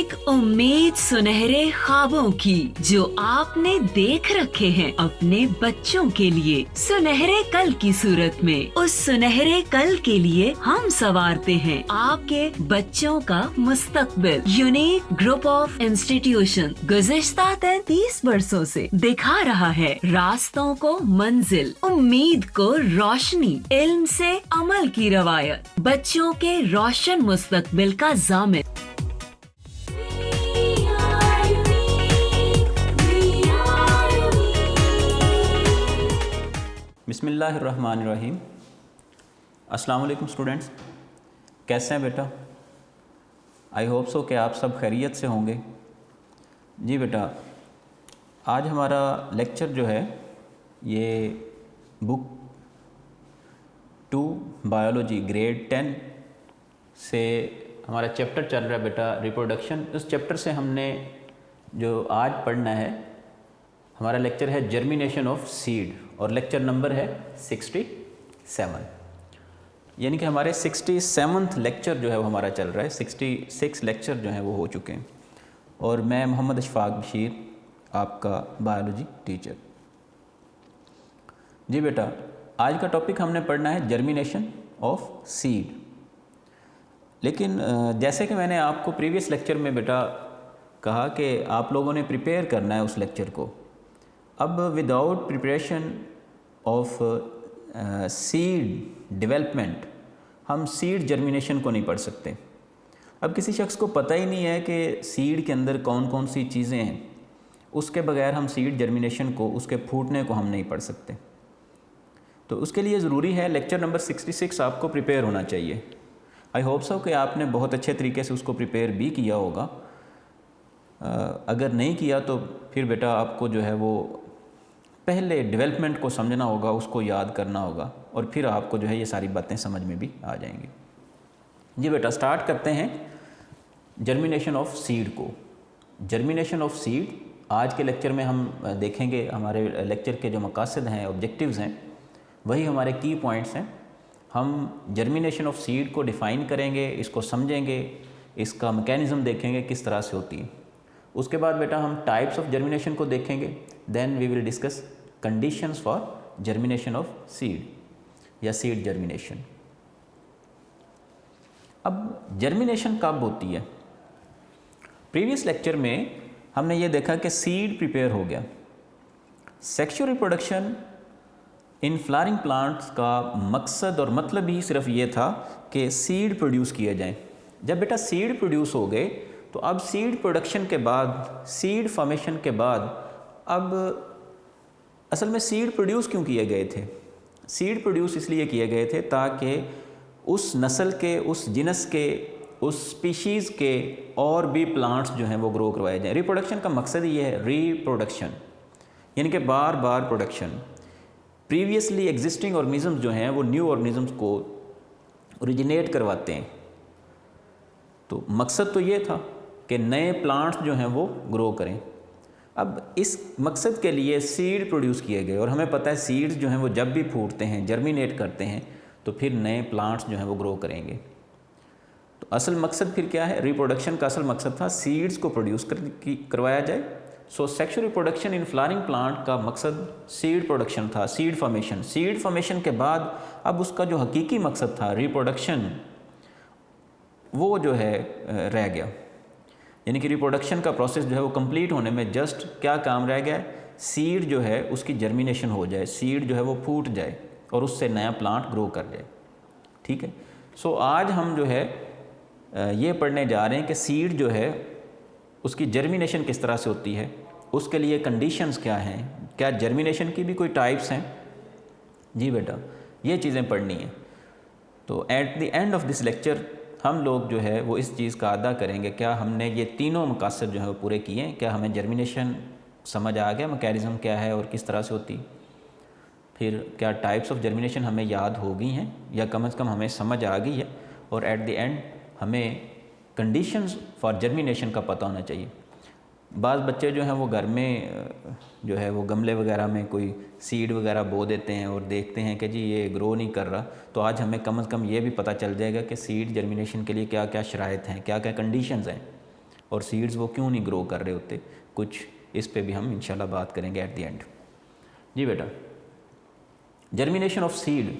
एक उम्मीद सुनहरे ख्वाबों की जो आपने देख रखे हैं अपने बच्चों के लिए, सुनहरे कल की सूरत में। उस सुनहरे कल के लिए हम संवारते हैं आपके बच्चों का मुस्तकबिल। यूनिक ग्रुप ऑफ इंस्टीट्यूशन गुज़िश्ता 33 वर्षों से दिखा रहा है रास्तों को मंजिल, उम्मीद को रोशनी, इल्म से अमल की रवायत, बच्चों के रोशन मुस्तकबिल का ज़ामिन। बिस्मिल्लाहिर्रहमानिर्रहीम। अस्सलाम वालेकुम स्टूडेंट्स, कैसे हैं बेटा? आई होप सो कि आप सब खैरियत से होंगे। जी बेटा, आज हमारा लेक्चर जो है ये बुक 2 बायोलॉजी ग्रेड 10 से हमारा चैप्टर चल रहा है बेटा रिप्रोडक्शन। उस चैप्टर से हमने जो आज पढ़ना है, हमारा लेक्चर है जर्मिनेशन ऑफ सीड और लेक्चर नंबर है 67, यानी कि हमारे 67th लेक्चर जो है वो हमारा चल रहा है। 66 लेक्चर जो हैं वो हो चुके हैं और मैं मोहम्मद अशफाक बशीर, आपका बायोलॉजी टीचर। जी बेटा, आज का टॉपिक हमने पढ़ना है जर्मिनेशन ऑफ सीड। लेकिन जैसे कि मैंने आपको प्रीवियस लेक्चर में बेटा कहा कि आप लोगों ने प्रिपेयर करना है उस लेक्चर को। अब without preparation of seed development हम सीड जर्मिनेशन को नहीं पढ़ सकते। अब किसी शख्स को पता ही नहीं है कि सीड के अंदर कौन कौन सी चीज़ें हैं, उसके बगैर हम सीड जर्मिनेशन को, उसके फूटने को हम नहीं पढ़ सकते। तो उसके लिए ज़रूरी है लेक्चर नंबर 66 आपको प्रिपेयर होना चाहिए। आई होप सो कि आपने बहुत अच्छे तरीके से उसको प्रिपेयर भी किया होगा। अगर नहीं किया तो फिर बेटा आपको जो है वो पहले डेवलपमेंट को समझना होगा, उसको याद करना होगा और फिर आपको जो है ये सारी बातें समझ में भी आ जाएंगी। जी बेटा, स्टार्ट करते हैं जर्मिनेशन ऑफ सीड को। जर्मिनेशन ऑफ सीड आज के लेक्चर में हम देखेंगे। हमारे लेक्चर के जो मकासद हैं, ऑब्जेक्टिव्स हैं, वही हमारे की पॉइंट्स हैं। हम जर्मिनेशन ऑफ सीड को डिफ़ाइन करेंगे, इसको समझेंगे, इसका मैकेनिज़्म देखेंगे किस तरह से होती है। उसके बाद बेटा हम टाइप्स ऑफ जर्मिनेशन को देखेंगे। Then we will discuss conditions for germination of seed या सीड जर्मिनेशन। अब जर्मिनेशन कब होती है? प्रीवियस लेक्चर में हमने ये देखा कि सीड प्रिपेयर हो गया। Sexual reproduction in flowering plants का मकसद और मतलब ही सिर्फ ये था कि सीड प्रोड्यूस किए जाएं। जब बेटा सीड प्रोड्यूस हो गए तो अब सीड प्रोडक्शन के बाद, सीड फॉर्मेशन के बाद, अब असल में सीड प्रोड्यूस क्यों किए गए थे? सीड प्रोड्यूस इसलिए किए गए थे ताकि उस नस्ल के, उस जिनस के, उस स्पीशीज़ के और भी प्लांट्स जो हैं वो ग्रो करवाए जाएं। रिप्रोडक्शन का मकसद ये है रिप्रोडक्शन, यानी कि बार बार प्रोडक्शन। प्रीवियसली एग्जिस्टिंग ऑर्गेनिज्म्स जो हैं वो न्यू ऑर्गेनिज्म्स को ओरिजिनेट करवाते हैं। तो मकसद तो ये था कि नए प्लांट्स जो हैं वो ग्रो करें। अब इस मकसद के लिए सीड प्रोड्यूस किए गए और हमें पता है सीड्स जो हैं वो जब भी फूटते हैं, जर्मिनेट करते हैं, तो फिर नए प्लांट्स जो हैं वो ग्रो करेंगे। तो असल मकसद फिर क्या है? रिप्रोडक्शन का असल मकसद था सीड्स को प्रोड्यूस करवाया जाए। सो sexual reproduction in flowering plant का मकसद सीड प्रोडक्शन था, सीड फॉर्मेशन। सीड फॉर्मेशन के बाद अब उसका जो हकीकी मकसद था रिप्रोडक्शन, वो जो है रह गया। यानी कि रिप्रोडक्शन का प्रोसेस जो है वो कंप्लीट होने में जस्ट क्या काम रह गया? सीड जो है उसकी जर्मिनेशन हो जाए, सीड जो है वो फूट जाए और उससे नया प्लांट ग्रो कर जाए। ठीक है। सो आज हम जो है ये पढ़ने जा रहे हैं कि सीड जो है उसकी जर्मिनेशन किस तरह से होती है, उसके लिए कंडीशंस क्या हैं, क्या जर्मिनेशन की भी कोई टाइप्स हैं। जी बेटा, ये चीज़ें पढ़नी है। तो at the end of this lecture हम लोग जो है वो इस चीज़ का अदा करेंगे, क्या हमने ये तीनों मकासद जो है वो पूरे किए हैं, क्या हमें जर्मिनेशन समझ आ गया, मैकेनिज़्म क्या है और किस तरह से होती, फिर क्या टाइप्स ऑफ जर्मिनेशन हमें याद हो गई हैं या कम से कम हमें समझ आ गई है, और एट द एंड हमें कंडीशंस फॉर जर्मिनेशन का पता होना चाहिए। बाज़ बच्चे जो हैं वो घर में जो है वो गमले वगैरह में कोई सीड वगैरह बो देते हैं और देखते हैं कि जी ये ग्रो नहीं कर रहा, तो आज हमें कम से कम ये भी पता चल जाएगा कि सीड जर्मिनेशन के लिए क्या क्या शराइत हैं, क्या क्या कंडीशंस हैं, और सीड्स वो क्यों नहीं ग्रो कर रहे होते, कुछ इस पे भी हम इंशाल्लाह बात करेंगे एट द एंड। जी बेटा, जर्मिनेशन ऑफ सीड।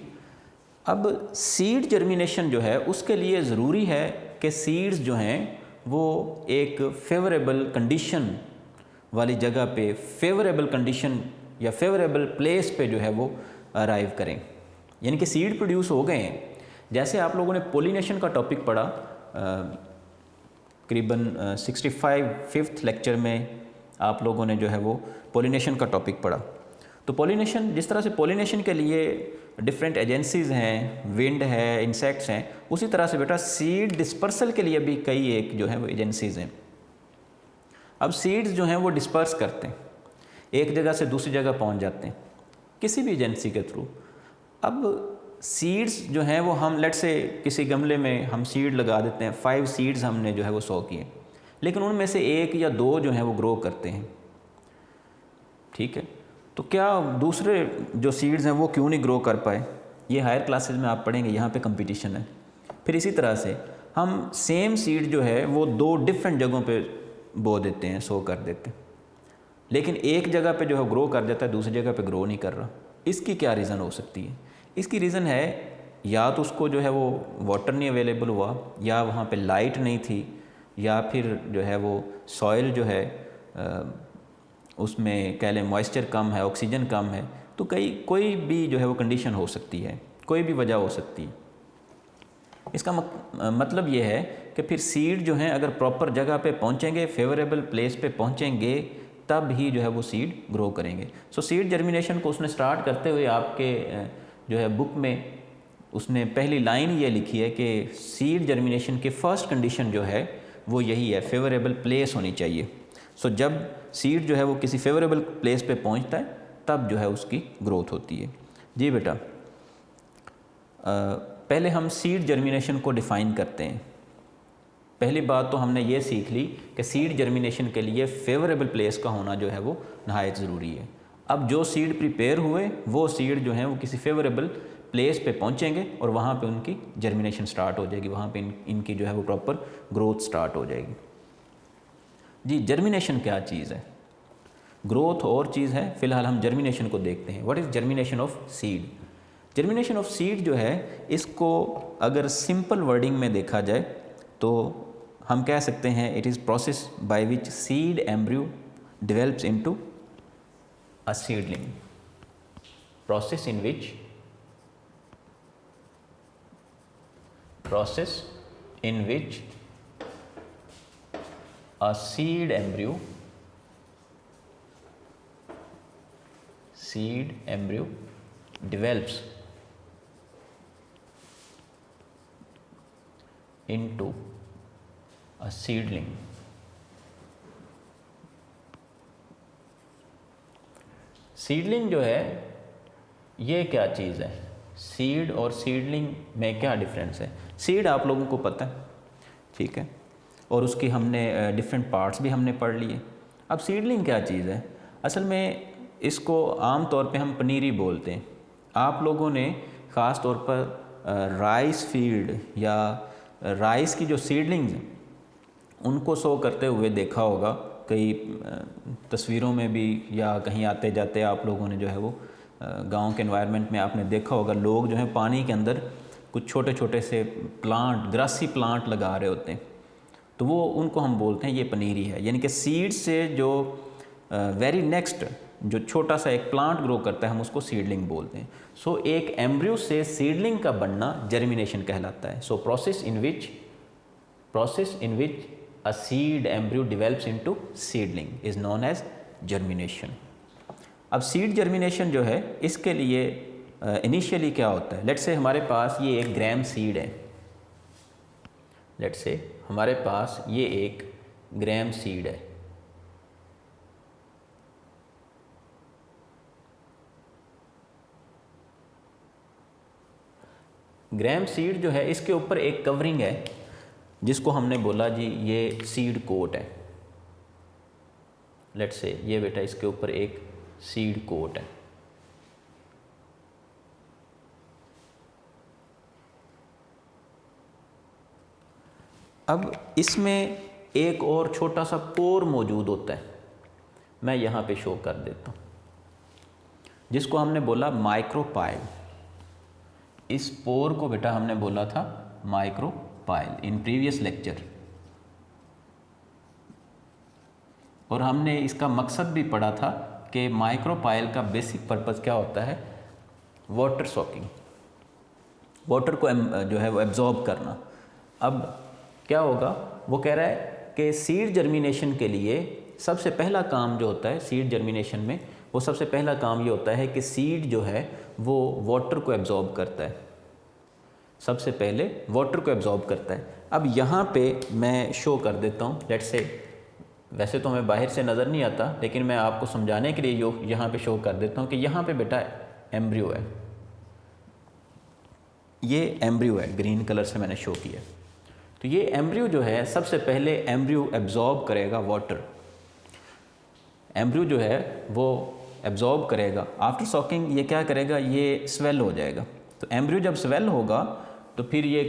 अब सीड जर्मिनेशन जो है उसके लिए ज़रूरी है कि सीड्स जो हैं वो एक फेवरेबल कंडीशन वाली जगह पे, फेवरेबल कंडीशन या फेवरेबल प्लेस पे जो है वो अराइव करें, यानी कि सीड प्रोड्यूस हो गए हैं। जैसे आप लोगों ने पोलिनेशन का टॉपिक पढ़ा करीबन 65 लेक्चर में आप लोगों ने जो है वो पोलिनेशन का टॉपिक पढ़ा। तो पोलिनेशन, जिस तरह से पोलिनेशन के लिए डिफरेंट एजेंसीज़ हैं, विंड है, इंसेक्ट्स हैं, उसी तरह से बेटा सीड डिस्पर्सल के लिए भी कई एक जो है वो एजेंसीज़ हैं। अब सीड्स जो हैं वो डिस्पर्स करते हैं, एक जगह से दूसरी जगह पहुंच जाते हैं किसी भी एजेंसी के थ्रू। अब सीड्स जो हैं वो हम लेट से किसी गमले में हम सीड लगा देते हैं, 5 सीड्स हमने जो है वो 100 किए, लेकिन उनमें से 1 या 2 जो हैं वो ग्रो करते हैं, ठीक है। तो क्या दूसरे जो सीड्स हैं वो क्यों नहीं ग्रो कर पाए? ये हायर क्लासेस में आप पढ़ेंगे, यहाँ पे कंपटीशन है। फिर इसी तरह से हम सेम सीड जो है वो 2 डिफरेंट जगहों पे बो देते हैं, सो कर देते हैं, लेकिन एक जगह पे जो है ग्रो कर जाता है, दूसरी जगह पे ग्रो नहीं कर रहा। इसकी क्या रीज़न हो सकती है? इसकी रीज़न है या तो उसको जो है वो वाटर नहीं अवेलेबल हुआ, या वहाँ पे लाइट नहीं थी, या फिर जो है वो सॉइल जो है उसमें कह लें मॉइस्चर कम है, ऑक्सीजन कम है। तो कोई भी जो है वो कंडीशन हो सकती है, कोई भी वजह हो सकती है। इसका मतलब ये है कि फिर सीड जो हैं अगर प्रॉपर जगह पे पहुंचेंगे, फेवरेबल प्लेस पे पहुंचेंगे, तब ही जो है वो सीड ग्रो करेंगे। सो सीड जर्मिनेशन को उसने स्टार्ट करते हुए आपके जो है बुक में उसने पहली लाइन ये लिखी है कि सीड जर्मिनेशन की फ़र्स्ट कंडीशन जो है वो यही है, फेवरेबल प्लेस होनी चाहिए। सो जब सीड जो है वो किसी फेवरेबल प्लेस पे पहुंचता है तब जो है उसकी ग्रोथ होती है। जी बेटा, पहले हम सीड जर्मिनेशन को डिफ़ाइन करते हैं। पहली बात तो हमने ये सीख ली कि सीड जर्मिनेशन के लिए फेवरेबल प्लेस का होना जो है वो नहायत ज़रूरी है। अब जो सीड प्रिपेयर हुए वो सीड जो हैं वो किसी फेवरेबल प्लेस पे पहुंचेंगे और वहाँ पे उनकी जर्मिनेशन स्टार्ट हो जाएगी, वहाँ पे इनकी जो है वो प्रॉपर ग्रोथ स्टार्ट हो जाएगी। जी, जर्मिनेशन क्या चीज़ है? ग्रोथ और चीज़ है, फ़िलहाल हम जर्मिनेशन को देखते हैं। What is germination of seed? Germination of seed जो है, इसको अगर सिंपल वर्डिंग में देखा जाए तो हम कह सकते हैं it is process by which seed embryo develops into a seedling, process in which a seed embryo develops into a seedling. Seedling जो है ये क्या चीज़ है? सीड और सीडलिंग में क्या डिफरेंस है? सीड आप लोगों को पता है, ठीक है, और उसकी हमने डिफरेंट पार्ट्स भी हमने पढ़ लिए। अब सीडलिंग क्या चीज़ है? असल में इसको आम तौर पे हम पनीरी बोलते हैं। आप लोगों ने ख़ास तौर पर राइस फील्ड या राइस की जो सीडलिंग्स हैं उनको सो करते हुए देखा होगा, कई तस्वीरों में भी या कहीं आते जाते आप लोगों ने जो है वो गांव के एनवायरनमेंट में आपने देखा होगा, लोग जो हैं पानी के अंदर कुछ छोटे छोटे से प्लांट, ग्रासी प्लांट लगा रहे होते हैं, तो वो उनको हम बोलते हैं ये पनीरी है। यानी कि सीड से जो वेरी नेक्स्ट जो छोटा सा एक प्लांट ग्रो करता है हम उसको सीडलिंग बोलते हैं। सो एक एम्ब्रियो से सीडलिंग का बनना जर्मिनेशन कहलाता है। So process in which a seed embryo develops into seedling is known as germination. अब सीड जर्मिनेशन जो है इसके लिए इनिशियली क्या होता है? लेट्स से हमारे पास ये एक ग्राम सीड है, लेट्स से हमारे पास ये एक ग्राम सीड है। ग्राम सीड जो है इसके ऊपर एक कवरिंग है जिसको हमने बोला जी ये सीड कोट है। लेट्स से ये बेटा इसके ऊपर एक सीड कोट है। अब इसमें एक और छोटा सा पोर मौजूद होता है, मैं यहाँ पे शो कर देता हूँ, जिसको हमने बोला माइक्रोपाइल। इस पोर को बेटा हमने बोला था माइक्रोपाइल इन प्रीवियस लेक्चर, और हमने इसका मकसद भी पढ़ा था कि माइक्रोपाइल का बेसिक पर्पस क्या होता है, वाटर सॉकिंग, वाटर को जो है वो एब्जॉर्ब करना। अब क्या होगा, वो कह रहा है कि सीड जर्मिनेशन के लिए सबसे पहला काम जो होता है सीड जर्मिनेशन में, वो सबसे पहला काम ये होता है कि सीड जो है वो वाटर को एब्जॉर्ब करता है, सबसे पहले वाटर को एब्जॉर्ब करता है। अब यहाँ पे मैं शो कर देता हूँ, लेट्स से, वैसे तो हमें बाहर से नज़र नहीं आता, लेकिन मैं आपको समझाने के लिए यहाँ पे शो कर देता हूँ कि यहाँ पे बेटा एम्ब्रियो है, ये एम्ब्रियो है, ग्रीन कलर से मैंने शो किया। तो ये एम्ब्रियो जो है सबसे पहले एम्ब्रियो एब्जॉर्ब करेगा वाटर, एम्ब्रियो जो है वो एब्जॉर्ब करेगा। आफ्टर सॉकिंग ये क्या करेगा, ये स्वेल हो जाएगा। तो एम्ब्रियो जब स्वेल होगा तो फिर ये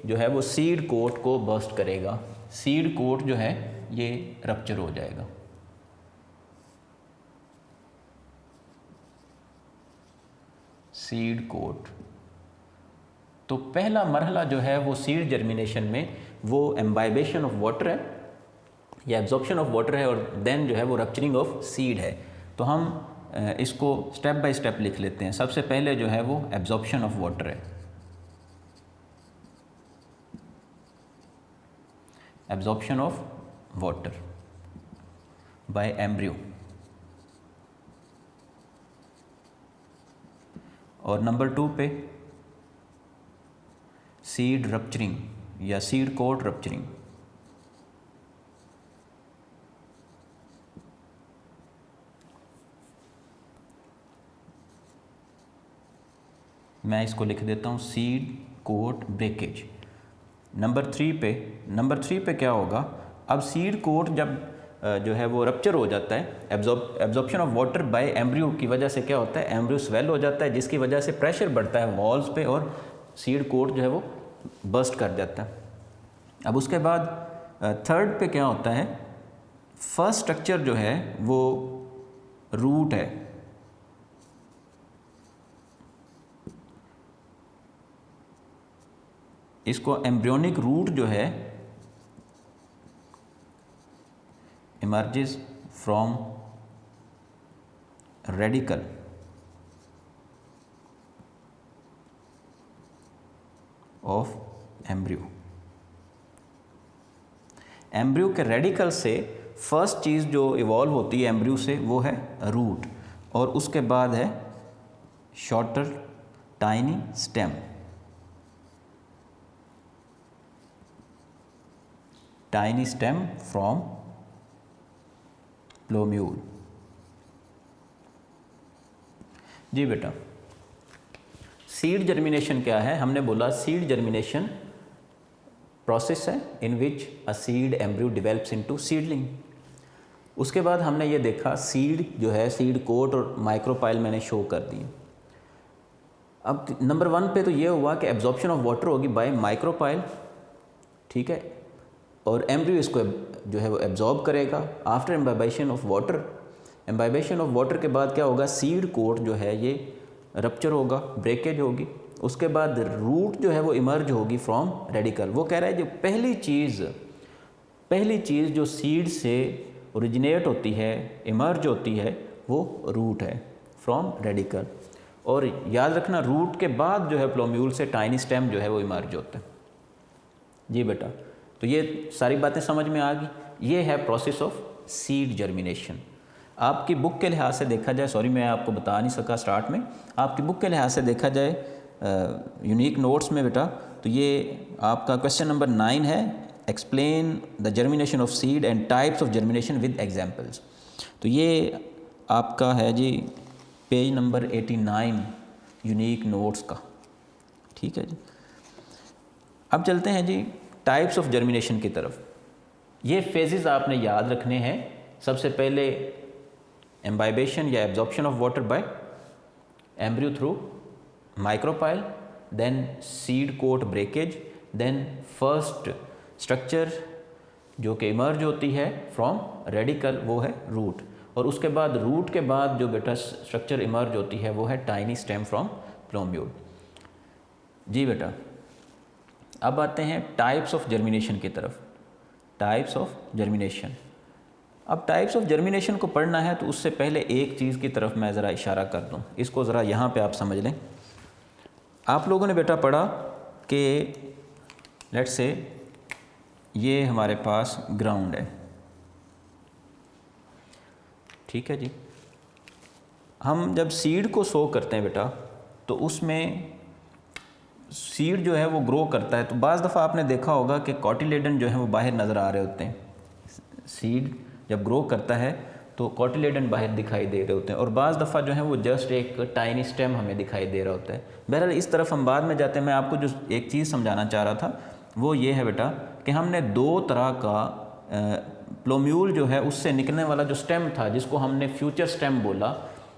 जो है वो सीड कोट को बर्स्ट करेगा, सीड कोट जो है ये रप्चर हो जाएगा। सीड कोट, तो पहला मरहला जो है वो सीड जर्मिनेशन में वो एम्बाइबेशन ऑफ वाटर है या एब्जॉर्प्शन ऑफ वाटर है, और देन जो है वो रप्चरिंग ऑफ सीड है। तो हम इसको स्टेप बाय स्टेप लिख लेते हैं। सबसे पहले जो है वो एब्जॉर्प्शन ऑफ वाटर है, absorption of water by embryo, और नंबर 2 पे सीड रप्चरिंग या सीड कोट रप्चरिंग। मैं इसको लिख देता हूँ सीड कोट ब्रेकेज। नंबर 3 पे क्या होगा, अब सीड कोट जब जो है वो रप्चर हो जाता है, absorption of water by embryo की वजह से क्या होता है, एम्ब्रियो स्वेल हो जाता है, जिसकी वजह से प्रेशर बढ़ता है वॉल्स पे और सीड कोट जो है वो बर्स्ट कर जाता है। अब उसके बाद 3rd पे क्या होता है, फर्स्ट स्ट्रक्चर जो है वो रूट है, इसको एम्ब्रियोनिक रूट जो है emerges from radical of embryo. Embryo के रेडिकल से फर्स्ट चीज़ जो इवॉल्व होती है एम्ब्रियो से वो है रूट, और उसके बाद है shorter tiny stem. Tiny stem from plumule. जी बेटा, सीड जर्मिनेशन क्या है, हमने बोला सीड जर्मिनेशन प्रोसेस है in which a seed embryo develops into seedling. उसके बाद हमने ये देखा सीड जो है, सीड कोट और माइक्रोपाइल मैंने शो कर दी। अब नंबर 1 पे तो ये हुआ कि एब्जॉर्प्शन ऑफ वाटर होगी बाय माइक्रोपाइल, ठीक है, और एम्ब्रियो इसको जो है वो एब्जॉर्ब करेगा। After imbibition of water, imbibition of water के बाद क्या होगा, सीड कोट जो है ये रप्चर होगा, ब्रेकेज होगी। उसके बाद रूट जो है वो इमर्ज होगी फ्रॉम रेडिकल। वो कह रहा है जो पहली चीज़ जो सीड से ओरिजिनेट होती है, इमर्ज होती है, वो रूट है फ्रॉम रेडिकल। और याद रखना रूट के बाद जो है प्लोम्यूल से टाइनी स्टेम जो है वो इमर्ज होता है। जी बेटा, तो ये सारी बातें समझ में आ गई। ये है प्रोसेस ऑफ सीड जर्मिनेशन। आपकी बुक के लिहाज से देखा जाए, सॉरी मैं आपको बता नहीं सका स्टार्ट में, आपकी बुक के लिहाज से देखा जाए यूनिक नोट्स में बेटा, तो ये आपका क्वेश्चन नंबर 9 है, explain the germination of seed and types of germination with examples. तो ये आपका है जी पेज नंबर 89 यूनिक नोट्स का, ठीक है जी। अब चलते हैं जी टाइप्स ऑफ जर्मिनेशन की तरफ। ये फेजेस आपने याद रखने हैं। सबसे पहले एम्बाइबेशन या absorption of water by embryo through micropyle, then seed coat breakage, then first structure जो कि इमर्ज होती है फ्रॉम रेडिकल, वो है रूट। और उसके बाद रूट के बाद जो बेटा स्ट्रक्चर इमर्ज होती है वो है टाइनी स्टेम फ्रॉम प्लोम्यूल। जी बेटा, अब आते हैं टाइप्स ऑफ जर्मिनेशन की तरफ। Types of germination. अब टाइप्स ऑफ जर्मिनेशन को पढ़ना है तो उससे पहले एक चीज़ की तरफ मैं ज़रा इशारा कर दूँ, इसको ज़रा यहाँ पे आप समझ लें। आप लोगों ने बेटा पढ़ा कि लेट्स से ये हमारे पास ग्राउंड है, ठीक है जी। हम जब सीड को सो करते हैं बेटा तो उसमें सीड जो है वो ग्रो करता है, तो बाज़ दफ़ा आपने देखा होगा कि कॉटिलेडन जो है वो बाहर नज़र आ रहे होते हैं। सीड जब ग्रो करता है तो कॉटिलेडन बाहर दिखाई दे रहे होते हैं, और बाज़ दफ़ा जो है वो जस्ट एक टाइनी स्टेम हमें दिखाई दे रहा होता है। बहरहाल इस तरफ हम बाद में जाते हैं। मैं आपको जो एक चीज़ समझाना चाह रहा था वो ये है बेटा कि हमने दो तरह का प्लोम्यूल जो है उससे निकलने वाला जो स्टेम था, जिसको हमने फ्यूचर स्टेम बोला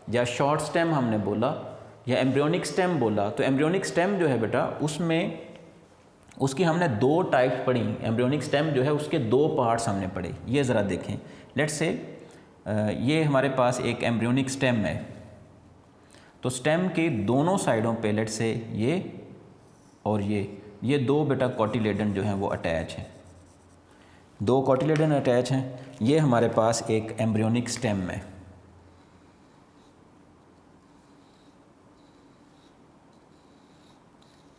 या शॉर्ट स्टेम हमने बोला या एम्ब्रियोनिक स्टेम बोला। तो एम्ब्रियोनिक स्टेम जो है बेटा उसमें उसकी हमने दो टाइप्स पढ़ी। एम्ब्रियोनिक स्टेम जो है उसके दो पार्ट्स हमने पढ़े। ये ज़रा देखें, लेट्स से ये हमारे पास एक एम्ब्रियोनिक स्टेम है, तो स्टेम के दोनों साइडों पे लेट्स से ये और ये दो बेटा कॉटिलेडन जो हैं वो अटैच हैं, दो कॉटिलेडन अटैच हैं। ये हमारे पास एक एम्ब्रियोनिक स्टेम है।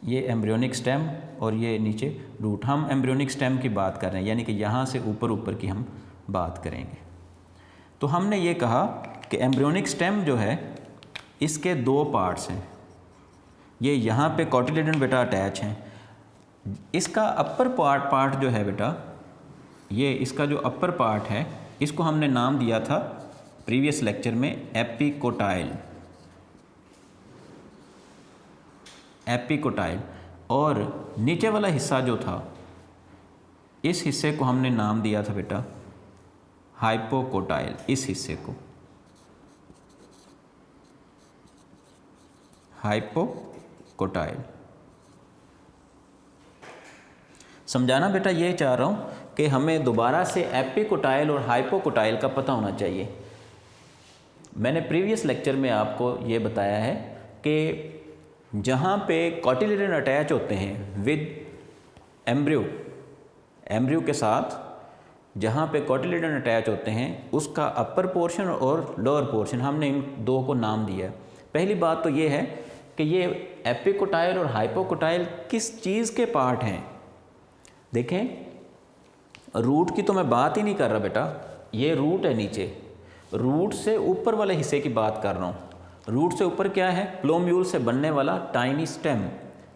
ये एम्ब्रियोनिक स्टेम और ये नीचे रूट। हम एम्ब्रियोनिक स्टेम की बात कर रहे हैं, यानी कि यहाँ से ऊपर की हम बात करेंगे। तो हमने ये कहा कि एम्ब्रियोनिक स्टेम जो है इसके दो पार्ट्स हैं। ये यहाँ पे कॉटिलेडन बेटा अटैच हैं। इसका अपर पार्ट जो है बेटा, ये इसका जो अपर पार्ट है इसको हमने नाम दिया था प्रीवियस लेक्चर में एपिकोटाइल। एपिकोटाइल। और नीचे वाला हिस्सा जो था इस हिस्से को हमने नाम दिया था बेटा हाइपोकोटाइल। इस हिस्से को हाइपोकोटाइल। समझाना बेटा ये चाह रहा हूँ कि हमें दोबारा से एपिकोटाइल और हाइपोकोटाइल का पता होना चाहिए। मैंने प्रीवियस लेक्चर में आपको ये बताया है कि जहाँ पे कॉटिलेडन अटैच होते हैं विद एम्ब्रियो के साथ, जहाँ पे कॉटिलेडन अटैच होते हैं उसका अपर पोर्शन और लोअर पोर्शन, हमने इन दो को नाम दिया है। पहली बात तो ये है कि ये एपिकोटाइल और हाइपोकोटाइल किस चीज़ के पार्ट हैं। देखें, रूट की तो मैं बात ही नहीं कर रहा बेटा, ये रूट है नीचे, रूट से ऊपर वाले हिस्से की बात कर रहा हूँ। रूट से ऊपर क्या है? प्लोम्यूल से बनने वाला टाइनी स्टेम,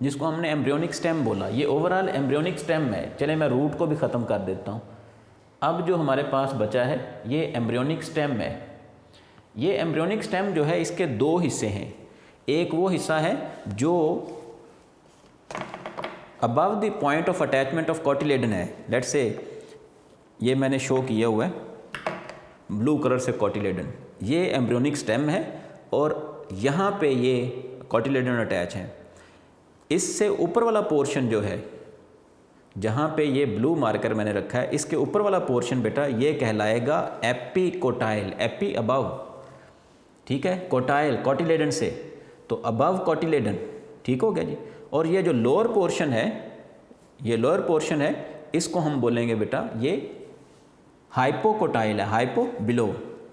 जिसको हमने एम्ब्रियोनिक स्टेम बोला। ये ओवरऑल एम्ब्रियोनिक स्टेम है। चले मैं रूट को भी ख़त्म कर देता हूँ। अब जो हमारे पास बचा है ये एम्ब्रियोनिक स्टेम है। ये एम्ब्रियोनिक स्टेम जो है इसके दो हिस्से हैं। एक वो हिस्सा है जो above the point of attachment of cotyledon है। लेट्स से ये मैंने शो किया हुआ है ब्लू कलर से कॉटिलेडन, ये एम्ब्रियोनिक स्टेम है और यहाँ पे ये कॉटिलेडन अटैच हैं। इससे ऊपर वाला पोर्शन जो है, जहाँ पे ये ब्लू मार्कर मैंने रखा है, इसके ऊपर वाला पोर्शन बेटा ये कहलाएगा एपिकोटाइल। एपी अबव, ठीक है, कोटाइल कॉटिलेडन से, तो अबव कॉटिलेडन, ठीक हो गया जी। और ये जो लोअर पोर्शन है, ये लोअर पोर्शन है, इसको हम बोलेंगे बेटा ये हाइपोकोटाइल है। हाइपो बिलो,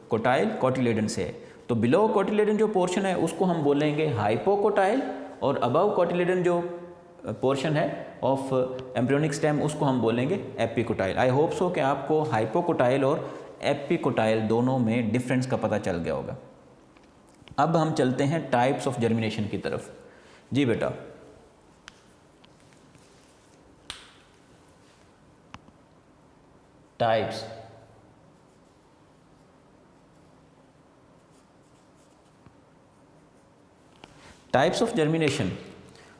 कोटाइल कॉटिलेडन से है, तो बिलो कॉटिलेडन जो पोर्शन है उसको हम बोलेंगे हाइपोकोटाइल, और अबव कॉटिलेडन जो पोर्शन है ऑफ एम्ब्रियोनिक स्टेम उसको हम बोलेंगे एपिकोटाइल। आई होप सो कि आपको हाइपोकोटाइल और एपिकोटाइल दोनों में डिफरेंस का पता चल गया होगा। अब हम चलते हैं टाइप्स ऑफ जर्मिनेशन की तरफ। जी बेटा, टाइप्स। टाइप्स ऑफ जर्मिनेशन,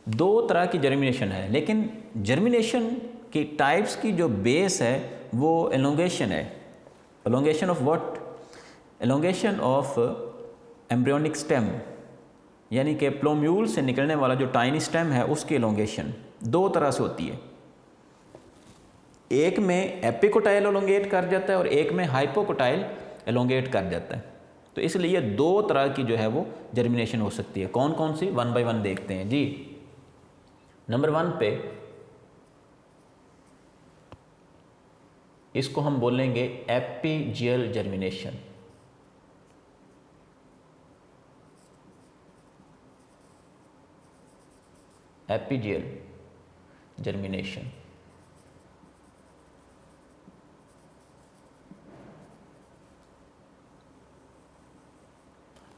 दो तरह की जर्मिनेशन है, लेकिन जर्मिनेशन की टाइप्स की जो बेस है वो एलोंगेशन है। Elongation of what? Elongation of embryonic stem, यानी कि प्लोम्यूल से निकलने वाला जो टाइनी स्टेम है उसकी एलोंगेशन दो तरह से होती है। एक में एपिकोटाइल एलोंगेट कर जाता है और एक में हाइपोकोटाइल एलोंगेट कर जाता है। तो इसलिए दो तरह की जो है वो जर्मिनेशन हो सकती है। कौन कौन सी, वन बाय वन देखते हैं जी। नंबर 1 पे इसको हम बोलेंगे एपिजियल जर्मिनेशन। एपिजियल जर्मिनेशन।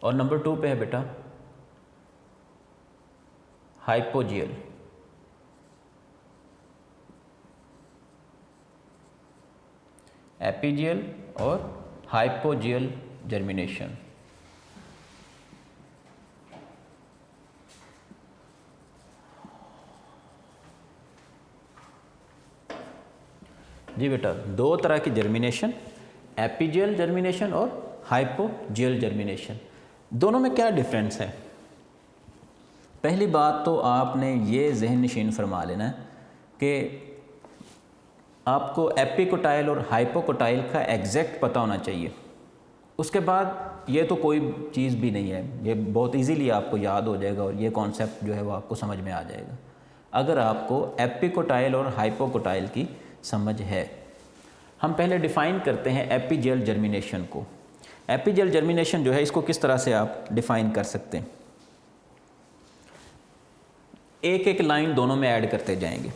और नंबर 2 पे है बेटा हाइपोजियल। एपिजियल और हाइपोजियल जर्मिनेशन। जी बेटा, दो तरह की जर्मिनेशन, एपिजियल जर्मिनेशन और हाइपोजियल जर्मिनेशन। दोनों में क्या डिफरेंस है? पहली बात तो आपने ये जहन नशीन फरमा लेना है कि आपको एपिकोटाइल और हाइपोकोटाइल का एग्जैक्ट पता होना चाहिए। उसके बाद ये तो कोई चीज़ भी नहीं है, ये बहुत इजीली आपको याद हो जाएगा और ये कॉन्सेप्ट जो है वो आपको समझ में आ जाएगा अगर आपको एपिकोटाइल और हाइपोकोटाइल की समझ है। हम पहले डिफ़ाइन करते हैं एपिजियल जर्मिनेशन को। एपिजियल जर्मिनेशन जो है इसको किस तरह से आप डिफ़ाइन कर सकते हैं? एक एक लाइन दोनों में ऐड करते जाएंगे।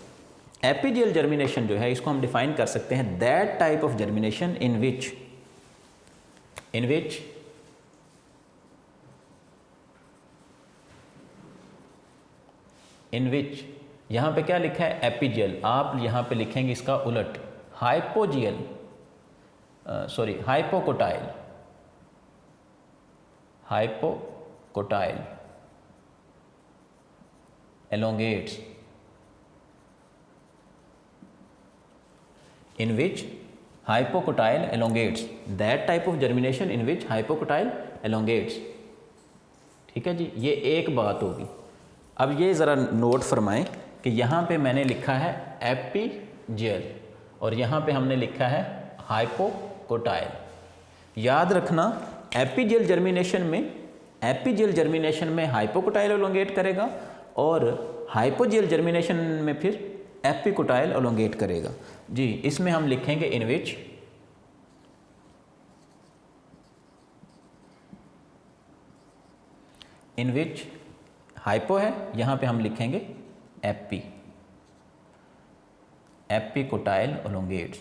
एपिजियल जर्मिनेशन जो है इसको हम डिफ़ाइन कर सकते हैं that type of germination in which यहाँ पे क्या लिखा है एपिजियल, आप यहाँ पे लिखेंगे इसका उलट hypogeal, hypocotyl elongates in which hypocotyle elongates, that type of germination in which hypocotyle elongates। ठीक है जी, ये एक बात होगी। अब ये ज़रा नोट फरमाएं कि यहाँ पे मैंने लिखा है एपिजियल और यहाँ पे हमने लिखा है हाइपोकोटाइल। याद रखना एपिजियल जर्मिनेशन में हाइपोकोटाइल एलोंगेट करेगा और हाइपोजियल जर्मिनेशन में फिर एपिकोटाइल एलोंगेट करेगा जी। इसमें हम लिखेंगे इन विच हाइपो है, यहाँ पे हम लिखेंगे एपिकोटाइल एलोंगेट्स।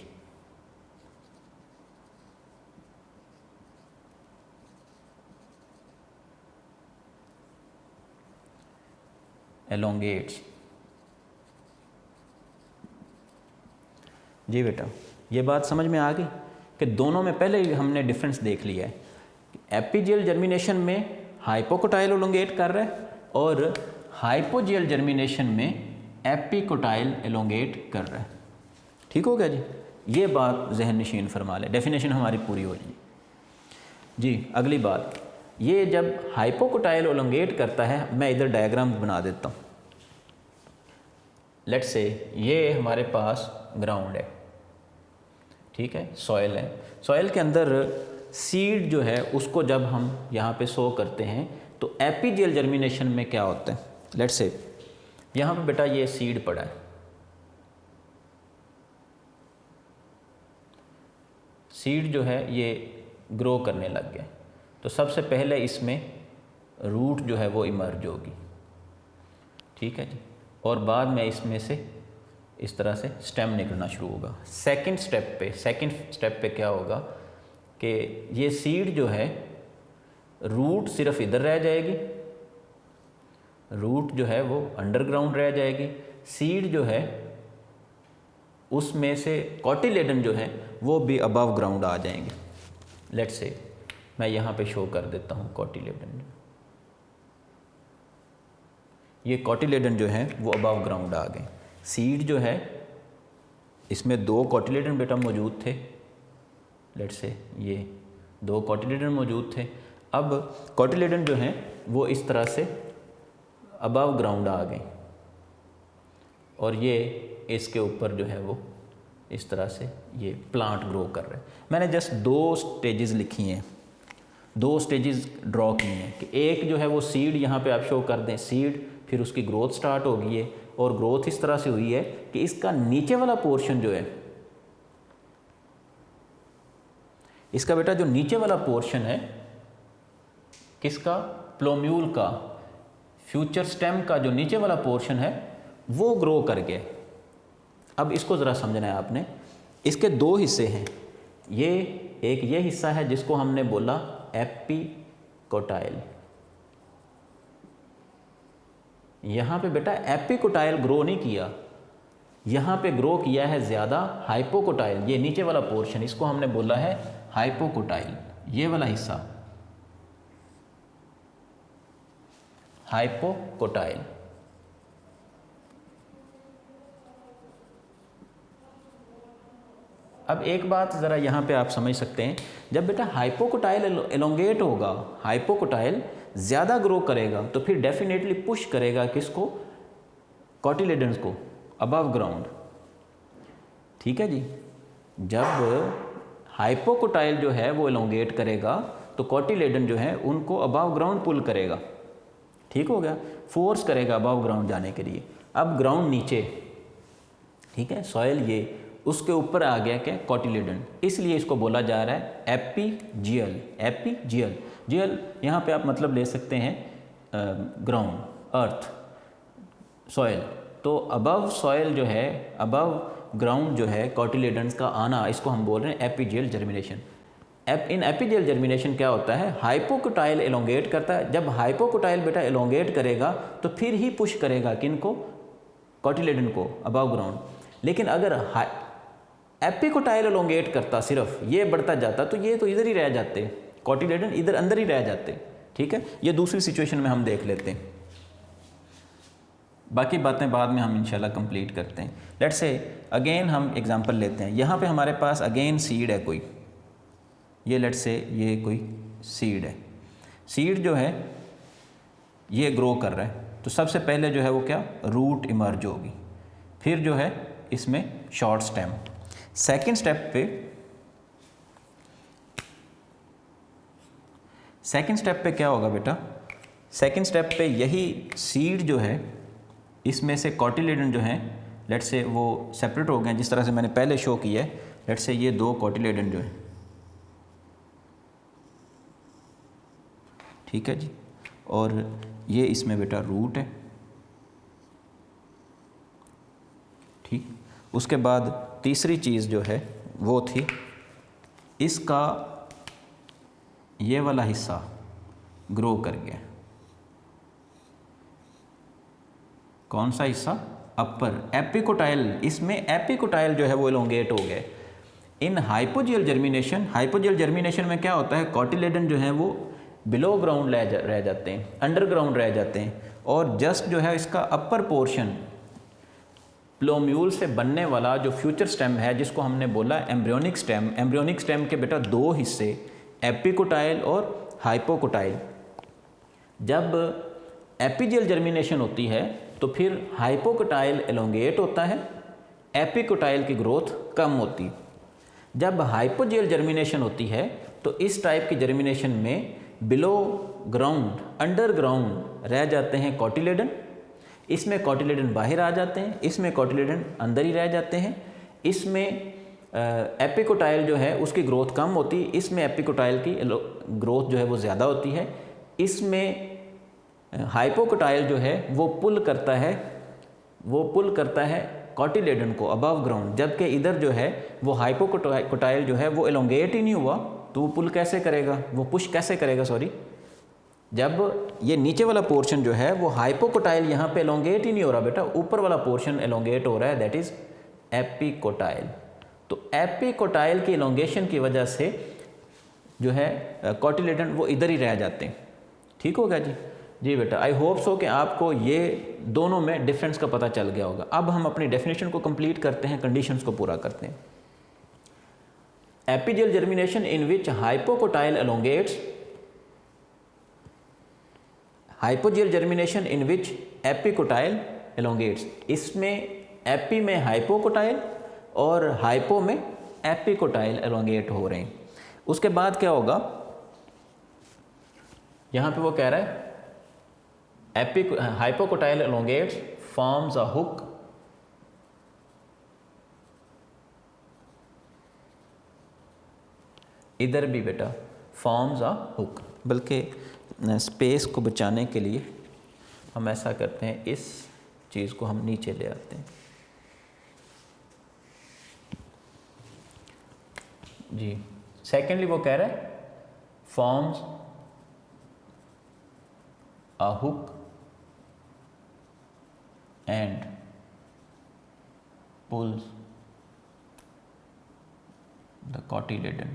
जी बेटा, ये बात समझ में आ गई कि दोनों में पहले ही हमने डिफरेंस देख लिया है। एपिजियल जर्मिनेशन में हाइपोकोटाइल एलोंगेट कर रहा है और हाइपोजियल जर्मिनेशन में एपिकोटाइल एलोंगेट कर रहा है। ठीक हो गया जी, ये बात जहन नशीन फरमा ले, डेफिनेशन हमारी पूरी हो जाएगी जी। अगली बात, ये जब हाइपोकोटाइल एलोंगेट करता है, मैं इधर डायग्राम बना देता हूँ। लेट्स से ये हमारे पास ग्राउंड है, ठीक है, सॉइल है। सॉइल के अंदर सीड जो है उसको जब हम यहाँ पे सो करते हैं तो एपिजियल जर्मिनेशन में क्या होता है? लेट्स से यहाँ पे बेटा ये सीड पड़ा है, सीड जो है ये ग्रो करने लग गया, तो सबसे पहले इसमें रूट जो है वो इमर्ज होगी, ठीक है जी, और बाद में इसमें से इस तरह से स्टेम निकलना शुरू होगा। सेकंड स्टेप पे क्या होगा कि ये सीड जो है, रूट सिर्फ इधर रह जाएगी, रूट जो है वो अंडरग्राउंड रह जाएगी, सीड जो है उसमें से कॉटिलेडन जो है वो भी अबव ग्राउंड आ जाएंगे। लेट्स से मैं यहाँ पे शो कर देता हूँ कॉटिलेडन, ये कॉटिलेडन जो है वो अबव ग्राउंड आ गए। सीड जो है इसमें दो कॉटिलेडन बेटा मौजूद थे, लेट्स से ये दो कॉटिलेडन मौजूद थे। अब कॉटिलेडन जो हैं वो इस तरह से अबव ग्राउंड आ गए और ये इसके ऊपर जो है वो इस तरह से ये प्लांट ग्रो कर रहा है। मैंने जस्ट 2 स्टेजेस लिखी हैं, 2 स्टेजेस ड्रॉ किए हैं कि एक जो है वो सीड यहाँ पे आप शो कर दें, सीड, फिर उसकी ग्रोथ स्टार्ट हो गई है और ग्रोथ इस तरह से हुई है कि इसका नीचे वाला पोर्शन जो है, इसका बेटा जो नीचे वाला पोर्शन है किसका, प्लोम्यूल का, फ्यूचर स्टेम का जो नीचे वाला पोर्शन है वो ग्रो कर गया। अब इसको ज़रा समझना है आपने, इसके 2 हिस्से हैं, ये एक ये हिस्सा है जिसको हमने बोला एपिकोटाइल। यहाँ पे बेटा एपिकोटाइल ग्रो नहीं किया, यहाँ पे ग्रो किया है ज़्यादा हाइपोकोटाइल। ये नीचे वाला पोर्शन, इसको हमने बोला है हाइपोकोटाइल, ये वाला हिस्सा हाइपोकोटाइल। अब एक बात ज़रा यहाँ पे आप समझ सकते हैं, जब बेटा हाइपोकोटाइल एलोंगेट होगा, हाइपोकोटाइल ज़्यादा ग्रो करेगा तो फिर डेफिनेटली पुश करेगा किसको, कॉटिलेडन्स को अबव ग्राउंड। ठीक है जी, जब हाइपोकोटाइल जो है वो एलोंगेट करेगा तो कॉटिलेडन जो है उनको अबव ग्राउंड पुल करेगा। ठीक हो गया, फोर्स करेगा अबव ग्राउंड जाने के लिए। अब ग्राउंड नीचे, ठीक है, सॉइल ये, उसके ऊपर आ गया क्या, कॉटिलेडन, इसलिए इसको बोला जा रहा है एपीजियल। एपीजियल, जियल यहाँ पे आप मतलब ले सकते हैं ग्राउंड, अर्थ, सॉइल। तो अबव सॉइल जो है, अबव ग्राउंड जो है कॉटिलेडन्स का आना, इसको हम बोल रहे हैं एपीजियल जर्मिनेशन। इन एपीजियल जर्मिनेशन क्या होता है, हाइपोकोटाइल एलोंगेट करता है। जब हाइपोकोटाइल बेटा एलोंगेट करेगा तो फिर ही पुश करेगा किनको, कॉटिलेडन को अबव ग्राउंड। लेकिन अगर एपिकोटाइल एलोंगेट करता, सिर्फ ये बढ़ता जाता, तो ये तो इधर ही रह जाते, कॉटिलेडन इधर अंदर ही रह जाते। ठीक है, ये दूसरी सिचुएशन में हम देख लेते हैं, बाकी बातें बाद में हम इंशाल्लाह कंप्लीट करते हैं। लेट्स से अगेन हम एग्जांपल लेते हैं। यहाँ पे हमारे पास अगेन सीड है कोई, ये लेट्स से ये कोई सीड है। सीड जो है ये ग्रो कर रहा है, तो सबसे पहले जो है वो क्या, रूट इमर्ज होगी, फिर जो है इसमें शॉर्ट स्टेम। सेकेंड स्टेप पे क्या होगा बेटा, सेकेंड स्टेप पे यही सीड जो है, इसमें से कॉटिलेडन जो है लेट्स से वो सेपरेट हो गए, जिस तरह से मैंने पहले शो किया है। लेट्स से ये 2 कॉटिलेडन जो है, ठीक है जी, और ये इसमें बेटा रूट है। ठीक, उसके बाद तीसरी चीज़ जो है वो थी इसका ये वाला हिस्सा ग्रो कर गया। कौन सा हिस्सा, अपर एपिकोटाइल। इसमें एपिकोटाइल जो है वो एलोंगेट हो गए। इन हाइपोजियल जर्मिनेशन, हाइपोजियल जर्मिनेशन में क्या होता है, कॉटिलेडन जो है वो बिलो ग्राउंड रह जाते हैं, अंडरग्राउंड रह जाते हैं, और जस्ट जो है इसका अपर पोर्शन प्लोम्यूल से बनने वाला जो फ्यूचर स्टेम है, जिसको हमने बोला एम्ब्रियोनिक स्टेम। एम्ब्रियोनिक स्टेम के बेटा 2 हिस्से, एपिकोटाइल और हाइपोकोटाइल। जब एपिजियल जर्मिनेशन होती है तो फिर हाइपोकोटाइल एलोंगेट होता है, एपिकोटाइल की ग्रोथ कम होती। जब हाइपोजियल जर्मिनेशन होती है तो इस टाइप की जर्मिनेशन में बिलो ग्राउंड, अंडरग्राउंड रह जाते हैं कॉटिलेडन। इसमें कॉटिलेडन बाहर आ जाते हैं, इसमें कॉटिलेडन अंदर ही रह जाते हैं। इसमें एपिकोटाइल जो है उसकी ग्रोथ कम होती, इसमें एपिकोटाइल की ग्रोथ जो है वो ज़्यादा होती है। इसमें हाइपोकोटाइल जो है वो पुल करता है कॉटिलेडन को अबव ग्राउंड, जबकि इधर जो है वो हाइपोकोटाइल जो है वो एलोंगेट ही नहीं हुआ, तो वो पुल कैसे करेगा, वो पुश कैसे करेगा, सॉरी। जब ये नीचे वाला पोर्शन जो है वो हाइपोकोटाइल यहाँ पे एलोंगेट ही नहीं हो रहा बेटा, ऊपर वाला पोर्शन एलोंगेट हो रहा है, दैट इज एपिकोटाइल। तो एपिकोटाइल की एलोंगेशन की वजह से जो है कॉटिलेडन वो इधर ही रह जाते हैं। ठीक होगा जी बेटा, आई होप सो कि आपको ये दोनों में डिफरेंस का पता चल गया होगा। अब हम अपनी डेफिनेशन को कंप्लीट करते हैं, कंडीशंस को पूरा करते हैं। Epigeal germination in which hypocotyl elongates, hypogeal germination in which epicotyl elongates. इसमें एपी में हाइपोकोटाइल और हाइपो में एपिकोटाइल एलोंगेट हो रहे हैं। उसके बाद क्या होगा, यहाँ पे वो कह रहा है हाइपोकोटाइल एलोंगेट्स फॉर्म्स अ हुक इधर भी बेटा फॉर्म्स अ हुक, बल्कि स्पेस को बचाने के लिए हम ऐसा करते हैं, इस चीज़ को हम नीचे ले आते हैं जी। सेकेंडली वो कह रहा है forms a hook and pulls the cotyledon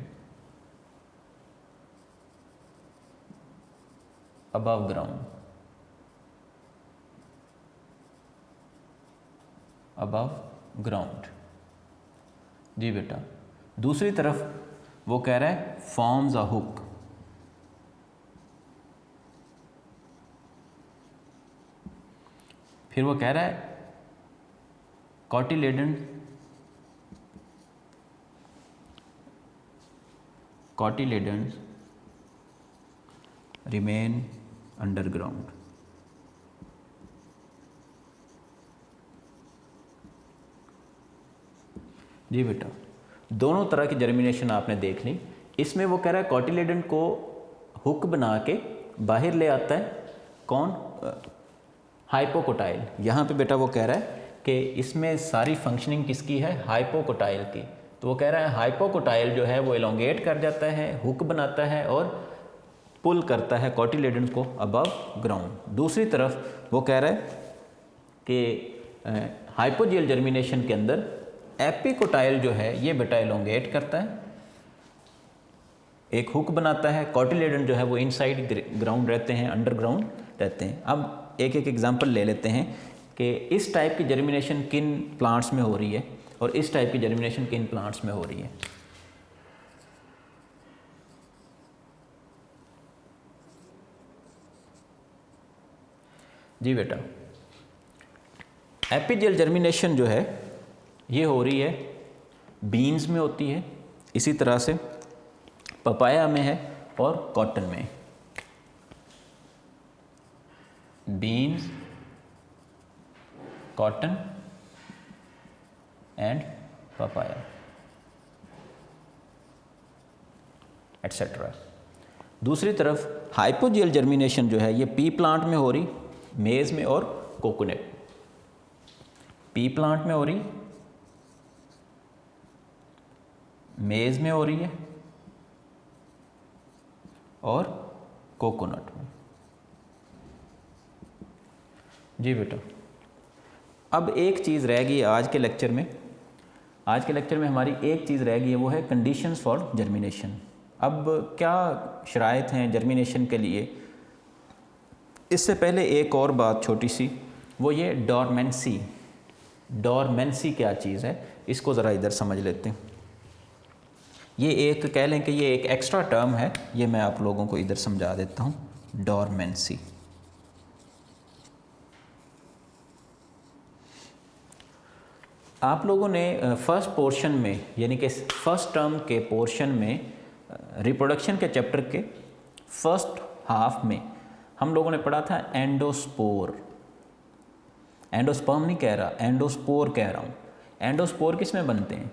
above ground, above ground जी बेटा। दूसरी तरफ वो कह रहा है फॉर्म्स अ हुक, फिर वो कह रहा है cotyledons remain underground। जी बेटा, दोनों तरह की जर्मिनेशन आपने देख ली। इसमें वो कह रहा है कॉटिलेडन को हुक बना के बाहर ले आता है कौन, हाइपोकोटाइल। यहाँ पे बेटा वो कह रहा है कि इसमें सारी फंक्शनिंग किसकी है, हाइपोकोटाइल की। तो वो कह रहा है हाइपोकोटाइल जो है वो एलोंगेट कर जाता है, हुक बनाता है और पुल करता है कॉटिलेडन्स को अबव ग्राउंड। दूसरी तरफ वो कह रहा है कि हाइपोजियल जर्मिनेशन के अंदर एपिकोटाइल जो है ये बेटा एलोंगेट करता है, एक हुक बनाता है, कॉटिलेडन जो है वो इनसाइड ग्राउंड रहते हैं, अंडरग्राउंड रहते हैं। अब एक एक एग्जांपल ले लेते हैं कि इस टाइप की जर्मिनेशन किन प्लांट्स में हो रही है और इस टाइप की जर्मिनेशन किन प्लांट्स में हो रही है। जी बेटा, एपिजियल जर्मिनेशन जो है ये हो रही है बीन्स में होती है, इसी तरह से पपाया में है और कॉटन में। Beans, cotton and papaya etcetera. दूसरी तरफ हाइपोजियल जर्मिनेशन जो है ये पी प्लांट में हो रही, मेज़ में और कोकोनट। पी प्लांट में हो रही, मेज़ में हो रही है और कोकोनट में। जी बेटा, अब एक चीज़ रह गई आज के लेक्चर में। आज के लेक्चर में हमारी एक चीज़ रह गई है, वो है कंडीशंस फॉर जर्मिनेशन। अब क्या शराइत हैं जर्मिनेशन के लिए, इससे पहले एक और बात छोटी सी, वो ये डोरमेंसी। डोरमेंसी क्या चीज़ है, इसको ज़रा इधर समझ लेते हैं। ये एक कह लें कि ये एक एक्स्ट्रा टर्म है, ये मैं आप लोगों को इधर समझा देता हूँ। डोरमेंसी आप लोगों ने फर्स्ट पोर्शन में, यानी कि फर्स्ट टर्म के पोर्शन में, रिप्रोडक्शन के चैप्टर के फर्स्ट हाफ में हम लोगों ने पढ़ा था एंडोस्पोर। एंडोस्पर्म नहीं कह रहा, एंडोस्पोर कह रहा हूँ। एंडोस्पोर किस में बनते हैं,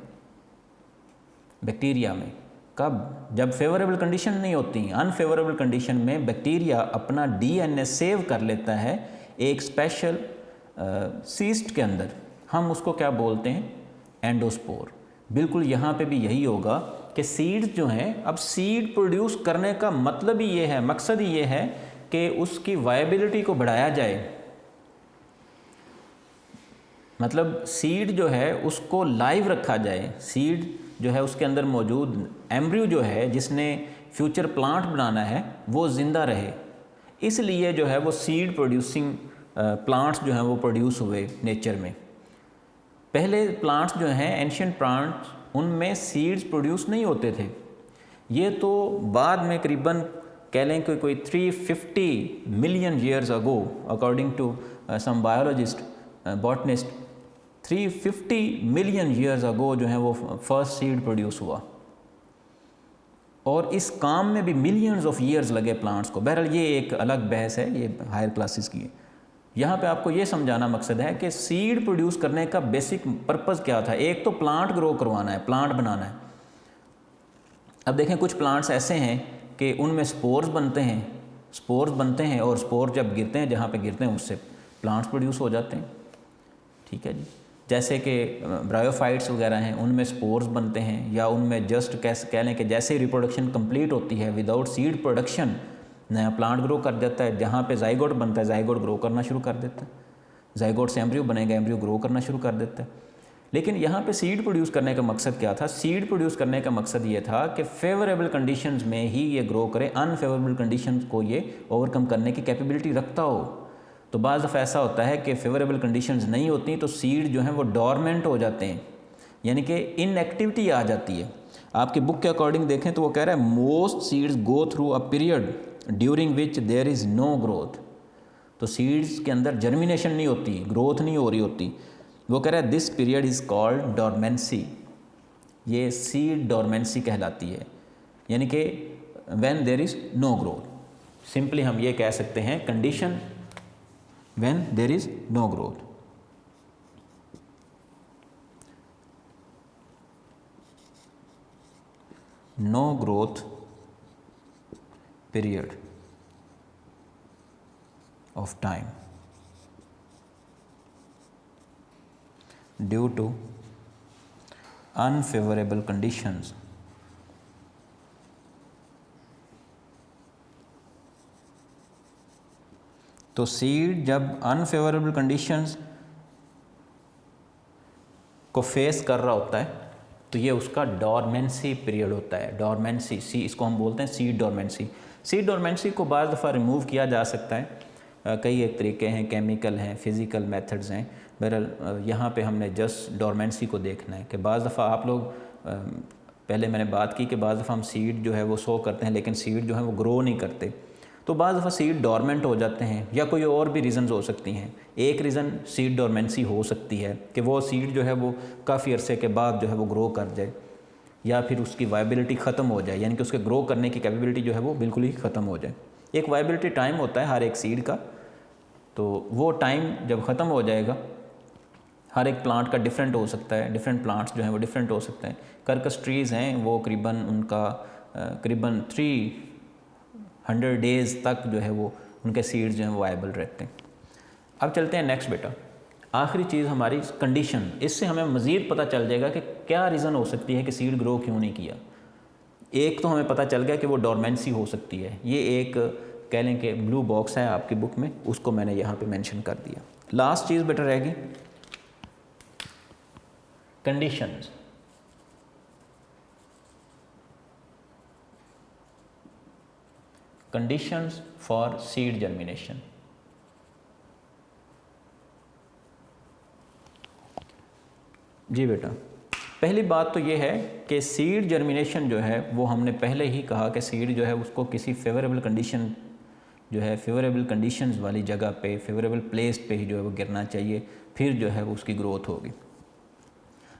बैक्टीरिया में। कब, जब फेवरेबल कंडीशन नहीं होती, अनफेवरेबल कंडीशन में बैक्टीरिया अपना डीएनए सेव कर लेता है एक स्पेशल सीस्ट के अंदर, हम उसको क्या बोलते हैं, एंडोस्पोर। बिल्कुल यहाँ पे भी यही होगा कि सीड्स जो हैं, अब सीड प्रोड्यूस करने का मतलब ही ये है, मकसद ही ये है कि उसकी वायबिलिटी को बढ़ाया जाए। मतलब सीड जो है उसको लाइव रखा जाए, सीड जो है उसके अंदर मौजूद एम्ब्रियो जो है जिसने फ्यूचर प्लांट बनाना है वो ज़िंदा रहे। इसलिए जो है वो सीड प्रोड्यूसिंग प्लांट्स जो हैं वो प्रोड्यूस हुए नेचर में। पहले प्लांट्स जो हैं, एंशिएंट प्लांट्स, उनमें सीड्स प्रोड्यूस नहीं होते थे। ये तो बाद में करीबन कह लें कि कोई 350 million years ago, according to some biologist, botanist, 350 million years ago जो है वो फर्स्ट सीड प्रोड्यूस हुआ, और इस काम में भी मिलियंस ऑफ ईयर्स लगे प्लांट्स को। बहरहाल ये एक अलग बहस है, ये हायर क्लासेस की है। यहाँ पे आपको ये समझाना मकसद है कि सीड प्रोड्यूस करने का बेसिक पर्पज़ क्या था। एक तो प्लांट ग्रो करवाना है, प्लांट बनाना है। अब देखें कुछ प्लांट्स ऐसे हैं कि उनमें स्पोर्स बनते हैं और स्पोर जब गिरते हैं, जहाँ पे गिरते हैं उससे प्लांट्स प्रोड्यूस हो जाते हैं। ठीक है जी, जैसे कि ब्रायोफाइट्स वगैरह हैं, उनमें स्पोर्स बनते हैं, या उनमें जस्ट कह लें कि जैसे ही रिप्रोडक्शन कंप्लीट होती है विदाउट सीड प्रोडक्शन नया प्लांट ग्रो कर देता है। जहाँ पे जाइगोट बनता है, जाइगोट ग्रो करना शुरू कर देता है, जाइगोट से एम्ब्रियो बनेगा, एम्ब्रियो ग्रो करना शुरू कर देता है। लेकिन यहाँ पे सीड प्रोड्यूस करने का मकसद क्या था? सीड प्रोड्यूस करने का मकसद ये था कि फेवरेबल कंडीशंस में ही ये ग्रो करे, अनफेवरेबल कंडीशंस को ये ओवरकम करने की कैपेबिलिटी रखता हो। तो बाज़ दफ़ा ऐसा होता है कि फेवरेबल कंडीशंस नहीं होती तो सीड जो हैं वो डोरमेंट हो जाते हैं, यानी कि इनएक्टिविटी आ जाती है। आपकी बुक के अकॉर्डिंग देखें तो वो कह रहा है most seeds go through a period during which there is no growth. तो सीड्स के अंदर जर्मिनेशन नहीं होती, ग्रोथ नहीं हो रही होती। वो कह रहा है this period is called dormancy. ये सीड डोरमेंसी कहलाती है, यानी कि when there is no growth. Simply हम ये कह सकते हैं condition when there is no growth. No growth period of time due to unfavorable conditions तो सीड जब अनफेवरेबल कंडीशंस को फेस कर रहा होता है तो ये उसका डोरमेंसी पीरियड होता है। डोरमेंसी सी इसको हम बोलते हैं सीड डोरमेंसी। सीड डोरमेंसी को बाज़ दफ़ा रिमूव किया जा सकता है। कई एक तरीके हैं, केमिकल हैं, फ़िज़िकल मेथड्स हैं। बहरहाल यहाँ पे हमने जस्ट डोरमेंसी को देखना है कि बाज़ दफ़ा आप लोग पहले मैंने बात की कि बाज़ दफ़ा हम सीड जो है वो सो करते हैं लेकिन सीड जो है वो ग्रो नहीं करते, तो बाज़ दफ़ा सीड डोरमेंट हो जाते हैं, या कोई और भी रीज़न्स हो सकती हैं। एक रीज़न सीड डोरमेंसी हो सकती है कि वो सीड जो है वो काफ़ी अरसे के बाद जो है वो ग्रो कर जाए, या फिर उसकी वायबिलिटी ख़त्म हो जाए, यानी कि उसके ग्रो करने की कैपेबिलिटी जो है वो बिल्कुल ही ख़त्म हो जाए। एक वायबिलिटी टाइम होता है हर एक सीड का, तो वो टाइम जब ख़त्म हो जाएगा, हर एक प्लांट का डिफरेंट हो सकता है, डिफरेंट प्लांट्स जो हैं वो डिफरेंट हो सकते हैं। कर्कस ट्रीज़ हैं वो करीबन 300 डेज़ तक जो है वो उनके सीड्स जो हैं वो वायबल रहते हैं। अब चलते हैं नेक्स्ट बेटा, आखिरी चीज़ हमारी कंडीशन। इससे हमें मज़ीद पता चल जाएगा कि क्या रीज़न हो सकती है कि सीड ग्रो क्यों नहीं किया। एक तो हमें पता चल गया कि वो डोरमेंसी हो सकती है, ये एक कह लें कि ब्लू बॉक्स है आपकी बुक में, उसको मैंने यहाँ पे मेंशन कर दिया। लास्ट चीज़ बेटा रहेगी conditions. Conditions for seed germination. जी बेटा, पहली बात तो ये है कि सीड जर्मिनेशन जो है वो हमने पहले ही कहा कि सीड जो है उसको किसी फेवरेबल कंडीशन जो है फेवरेबल कंडीशंस वाली जगह पे, फेवरेबल प्लेस पे ही जो है वो गिरना चाहिए, फिर जो है वो उसकी ग्रोथ होगी।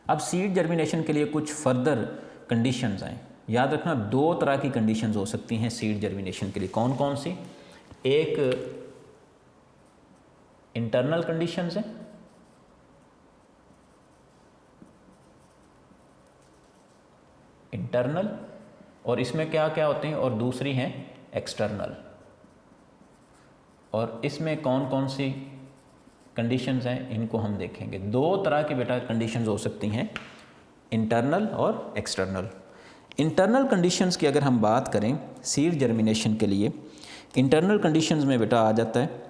अब सीड जर्मिनेशन के लिए कुछ फर्दर कंडीशंस आए। याद रखना 2 तरह की कंडीशंस हो सकती हैं सीड जर्मिनेशन के लिए। कौन कौन सी? एक इंटरनल कंडीशंस है, इंटरनल, और इसमें क्या क्या होते हैं, और दूसरी हैं एक्सटर्नल। और इसमें कौन कौन सी कंडीशंस हैं इनको हम देखेंगे। 2 तरह की बेटा कंडीशंस हो सकती हैं, इंटरनल और एक्सटर्नल। इंटरनल कंडीशंस की अगर हम बात करें सीड जर्मिनेशन के लिए, इंटरनल कंडीशंस में बेटा आ जाता है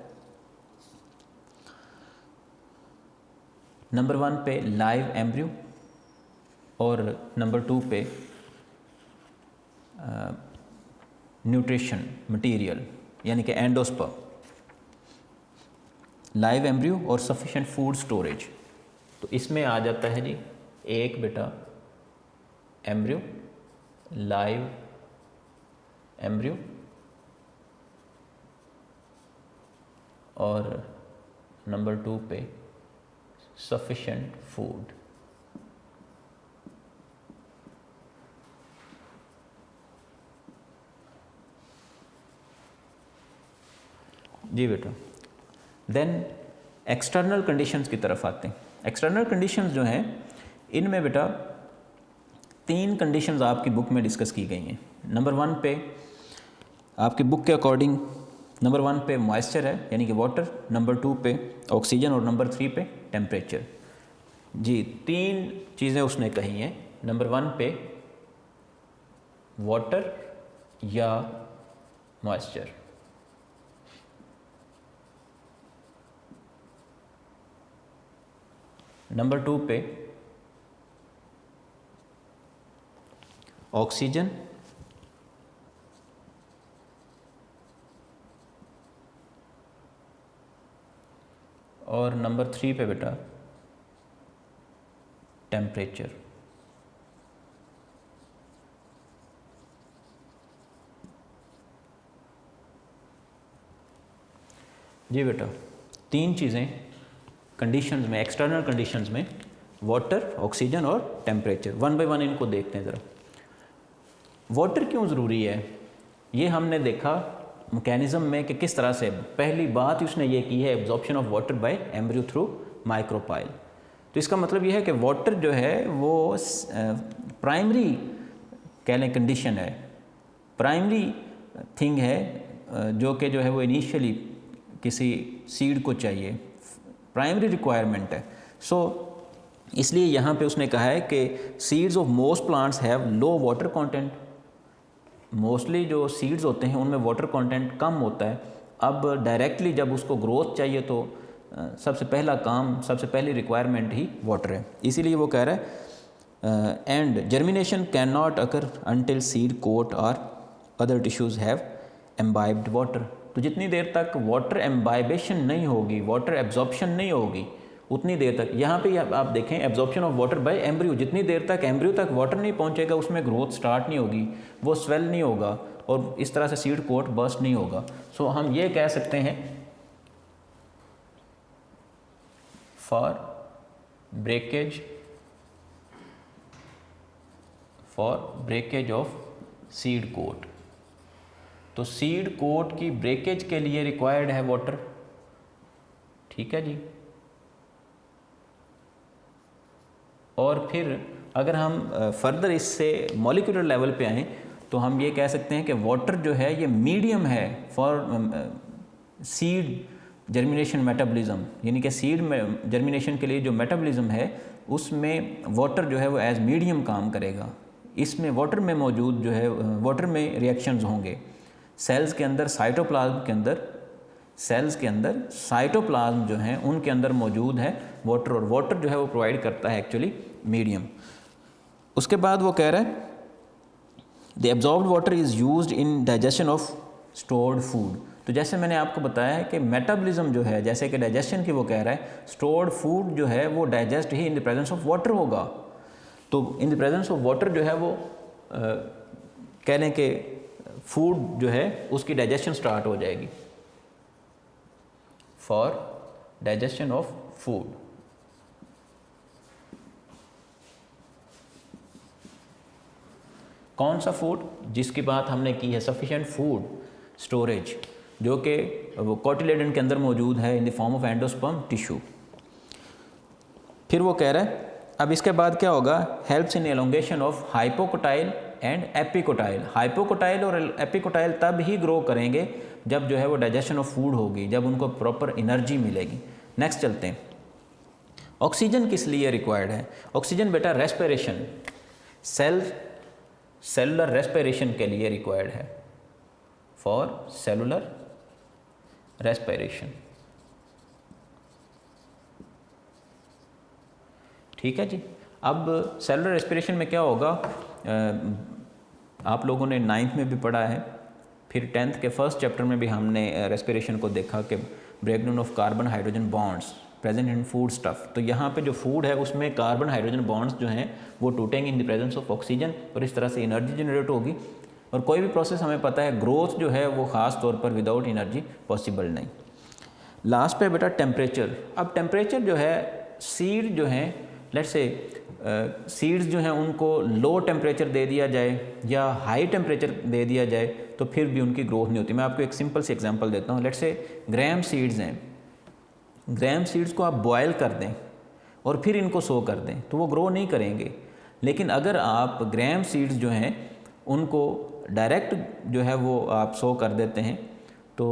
नंबर 1 पे लाइव एम्ब्रियो, और नंबर 2 पे न्यूट्रिशन मटेरियल यानी कि एंडोस्पर्म। लाइव एम्ब्रियो और सफिशेंट फूड स्टोरेज, तो इसमें आ जाता है जी एक बेटा एम्ब्रियो, लाइव एम्ब्रियो, और नंबर 2 पे sufficient food. जी बेटा, देन एक्सटर्नल कंडीशंस की तरफ आते हैं। एक्सटर्नल कंडीशंस जो हैं इनमें बेटा 3 कंडीशंस आपकी बुक में डिस्कस की गई हैं। नंबर 1 पे आपकी बुक के अकॉर्डिंग नंबर 1 पे मॉइस्चर है यानी कि वाटर, नंबर 2 पे ऑक्सीजन और नंबर 3 पे टेम्परेचर। जी 3 चीज़ें उसने कही हैं। नंबर 1 पे वाटर या मॉइस्चर, नंबर 2 पे ऑक्सीजन और नंबर 3 पे बेटा टेम्परेचर। जी बेटा 3 चीज़ें कंडीशंस में, एक्सटर्नल कंडीशंस में वाटर, ऑक्सीजन और टेम्परेचर। 1 बाय 1 इनको देखते हैं ज़रा। वाटर क्यों ज़रूरी है ये हमने देखा मैकेनिज़्म में कि किस तरह से पहली बात उसने ये की है absorption of water by embryo through micropyle. तो इसका मतलब ये है कि वाटर जो है वो प्राइमरी कह लें कंडीशन है, प्राइमरी थिंग है जो है वो इनिशियली किसी सीड को चाहिए, प्राइमरी रिक्वायरमेंट है। सो इसलिए यहाँ पे उसने कहा है कि seeds of most plants have low water content. Mostly जो सीड्स होते हैं उनमें वाटर कंटेंट कम होता है। अब डायरेक्टली जब उसको ग्रोथ चाहिए तो सबसे पहला काम, सबसे पहली रिक्वायरमेंट ही वाटर है। इसीलिए वो कह रहा है and germination can not occur until seed coat और other tissues have imbibed water. तो जितनी देर तक वाटर एम्बाइबेशन नहीं होगी, वाटर एब्जॉर्प्शन नहीं होगी, उतनी देर तक यहाँ पे आप देखें absorption of water by embryo, जितनी देर तक एम्ब्रियो तक वाटर नहीं पहुँचेगा उसमें ग्रोथ स्टार्ट नहीं होगी, वो स्वेल नहीं होगा और इस तरह से सीड कोट बर्स्ट नहीं होगा। सो हम ये कह सकते हैं for breakage of seed coat. तो सीड कोट की ब्रेकेज के लिए रिक्वायर्ड है वाटर। ठीक है जी। और फिर अगर हम फर्दर इससे मॉलिक्यूलर लेवल पे आएँ तो हम ये कह सकते हैं कि वाटर जो है ये मीडियम है फॉर सीड जर्मिनेशन मेटाबॉलिज्म, यानी कि सीड में जर्मिनेशन के लिए जो मेटाबॉलिज्म है उसमें वाटर जो है वो एज मीडियम काम करेगा। इसमें वाटर में मौजूद जो है वाटर में रिएक्शंस होंगे सेल्स के अंदर, साइटोप्लाज्म के अंदर, सेल्स के अंदर साइटोप्लाज्म जो हैं उनके अंदर मौजूद है वाटर, और वाटर जो है वो प्रोवाइड करता है एक्चुअली मीडियम। उसके बाद वो कह रहा है the absorbed water is used in digestion of stored food. तो जैसे मैंने आपको बताया है कि मेटाबॉलिज्म जो है, जैसे कि डाइजेशन की वो कह रहा है स्टोर्ड फूड जो है वो digest he in the presence of water होगा। तो इन द प्रेजेंस ऑफ वाटर जो है वो कह लें कि फूड जो है उसकी डाइजेशन स्टार्ट हो जाएगी फॉर डाइजेशन ऑफ फूड। कौन सा फूड? जिसकी बात हमने की है सफिशिएंट फूड स्टोरेज, जो कि वो कोटिलेडन के अंदर मौजूद है in the form of endosperm tissue. फिर वो कह रहा है अब इसके बाद क्या होगा, helps in elongation of hypocotyl and epicotyl. Hypocotyl और एपिकोटाइल तब ही ग्रो करेंगे जब जो है वो डाइजेशन ऑफ फूड होगी, जब उनको प्रॉपर एनर्जी मिलेगी। नेक्स्ट चलते हैं, ऑक्सीजन किस लिए रिक्वायर्ड है? ऑक्सीजन बेटा रेस्पिरेशन, सेलुलर रेस्पिरेशन के लिए रिक्वायर्ड है, फॉर सेलुलर रेस्पिरेशन। ठीक है जी। अब सेलुलर रेस्पिरेशन में क्या होगा, आप लोगों ने 9th में भी पढ़ा है, फिर 10th के फर्स्ट चैप्टर में भी हमने रेस्पिरेशन को देखा कि breakdown of carbon hydrogen bonds present in food stuff. तो यहाँ पे जो फूड है उसमें कार्बन हाइड्रोजन बॉन्ड्स जो हैं वो टूटेंगे in the presence of oxygen, और इस तरह से एनर्जी जनरेट होगी। और कोई भी प्रोसेस हमें पता है ग्रोथ जो है वो ख़ास तौर पर विदाउट एनर्जी पॉसिबल नहीं। लास्ट पे बेटा टेम्परेचर। अब टेम्परेचर जो है सीड जो हैं, लेट्स से सीड्स जो हैं उनको लो टेम्परेचर दे दिया जाए या हाई टेम्परेचर दे दिया जाए तो फिर भी उनकी ग्रोथ नहीं होती। मैं आपको एक सिंपल सी एग्जांपल देता हूँ। लेट्स से ग्राम सीड्स हैं, ग्राम सीड्स को आप बॉयल कर दें और फिर इनको सो कर दें तो वो ग्रो नहीं करेंगे। लेकिन अगर आप ग्राम सीड्स जो हैं उनको डायरेक्ट जो है वो आप सो कर देते हैं तो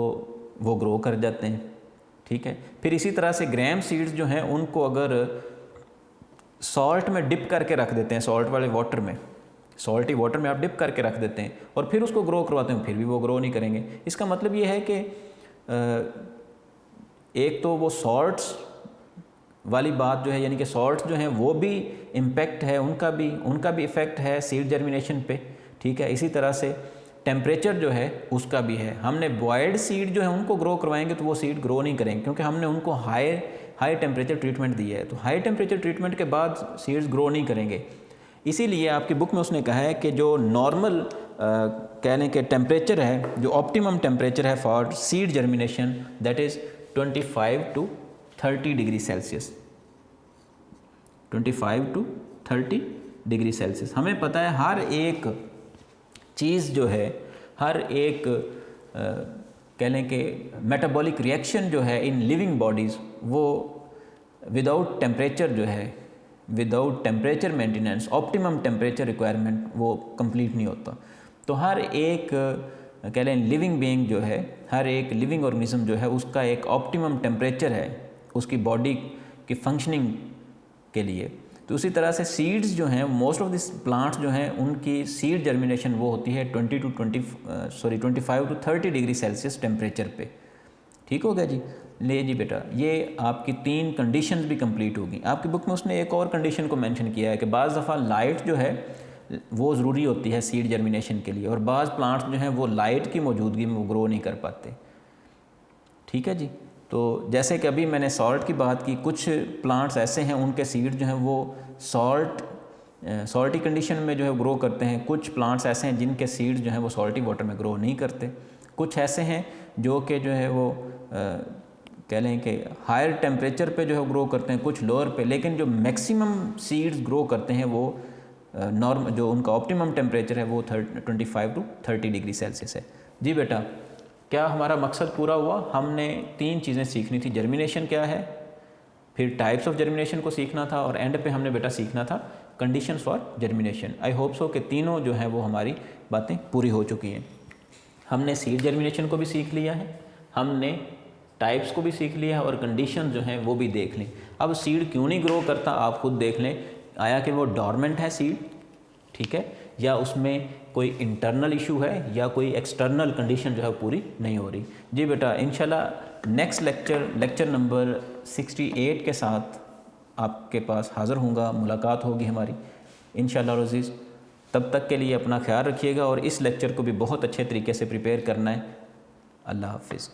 वो ग्रो कर जाते हैं, ठीक है। फिर इसी तरह से ग्राम सीड्स जो हैं उनको अगर सॉल्ट में डिप करके रख देते हैं, सॉल्ट वाले वाटर में, सॉल्टी वाटर में आप डिप करके रख देते हैं और फिर उसको ग्रो करवाते हैं, फिर भी वो ग्रो नहीं करेंगे। इसका मतलब ये है कि एक तो वो सॉल्ट्स वाली बात जो है, यानी कि सॉल्ट्स जो हैं वो भी इम्पेक्ट है, उनका भी इफ़ेक्ट है सीड जर्मिनेशन पे, ठीक है। इसी तरह से टेम्परेचर जो है उसका भी है। हमने बॉयल्ड सीड जो है उनको ग्रो करवाएंगे तो वो सीड ग्रो नहीं करेंगे क्योंकि हमने उनको हाई टेम्परेचर ट्रीटमेंट दिया है। तो हाई टेम्परेचर ट्रीटमेंट के बाद सीड्स ग्रो नहीं करेंगे। इसीलिए आपकी बुक में उसने कहा है कि जो नॉर्मल कहने के टेम्परेचर है, जो ऑप्टिमम टेम्परेचर है for seed germination, that is 25 to 30 degree Celsius, 25 to 30 degree Celsius. हमें पता है हर एक चीज़ जो है, हर एक कह लें कि मेटाबॉलिक रिएक्शन जो है इन लिविंग बॉडीज़, वो विदाउट टेम्परेचर जो है, without temperature maintenance, optimum temperature requirement वो कंप्लीट नहीं होता। तो हर एक कह लें लिविंग बीइंग जो है, हर एक लिविंग ऑर्गेनिज्म जो है उसका एक ऑप्टिमम टेम्परेचर है उसकी बॉडी की फंक्शनिंग के लिए। तो उसी तरह से सीड्स जो हैं, मोस्ट ऑफ दिस प्लांट्स जो हैं उनकी सीड जर्मिनेशन वो होती है 25 to 30 डिग्री सेल्सियस टेम्परेचर पे, ठीक हो गया जी। ले जी बेटा, ये आपकी 3 कंडीशंस भी कंप्लीट होगी। आपकी बुक में उसने एक और कंडीशन को मेंशन किया है कि बाज़ दफ़ा लाइट जो है वो ज़रूरी होती है सीड जर्मिनेशन के लिए, और बाज़ प्लांट्स जो हैं वो लाइट की मौजूदगी में वो ग्रो नहीं कर पाते, ठीक है जी। तो जैसे कि अभी मैंने सॉल्ट की बात की, कुछ प्लांट्स ऐसे हैं उनके सीड जो हैं वो सॉल्टी कंडीशन में जो है ग्रो करते हैं। कुछ प्लांट्स ऐसे हैं जिनके सीड्स जो हैं वो सॉल्टी वाटर में ग्रो नहीं करते। कुछ ऐसे हैं जो कि जो है वो कह लें कि हायर टेम्परेचर पे जो है ग्रो करते हैं, कुछ लोअर पे, लेकिन जो मैक्सिमम सीड्स ग्रो करते हैं वो नॉर्म जो उनका ऑप्टिमम टेम्परेचर है वो 25 to 30 डिग्री सेल्सियस है। जी बेटा, क्या हमारा मकसद पूरा हुआ? हमने 3 चीज़ें सीखनी थी। जर्मिनेशन क्या है, फिर टाइप्स ऑफ जर्मिनेशन को सीखना था, और एंड पे हमने बेटा सीखना था conditions for germination. I hope so कि तीनों जो हैं वो हमारी बातें पूरी हो चुकी हैं। हमने सीड जर्मिनेशन को भी सीख लिया है, हमने टाइप्स को भी सीख लिया है, और कंडीशन जो हैं वो भी देख लें। अब सीड क्यों नहीं ग्रो करता आप खुद देख लें। आया कि वो डॉर्मेंट है सीड, ठीक है, या उसमें कोई इंटरनल इशू है, या कोई एक्सटर्नल कंडीशन जो है पूरी नहीं हो रही। जी बेटा, इंशाल्लाह नेक्स्ट लेक्चर नंबर 68 के साथ आपके पास हाज़िर होऊंगा, मुलाकात होगी हमारी इंशाल्लाह अज़ीज़। तब तक के लिए अपना ख्याल रखिएगा और इस लेक्चर को भी बहुत अच्छे तरीके से प्रिपेयर करना है। अल्लाह हाफिज़।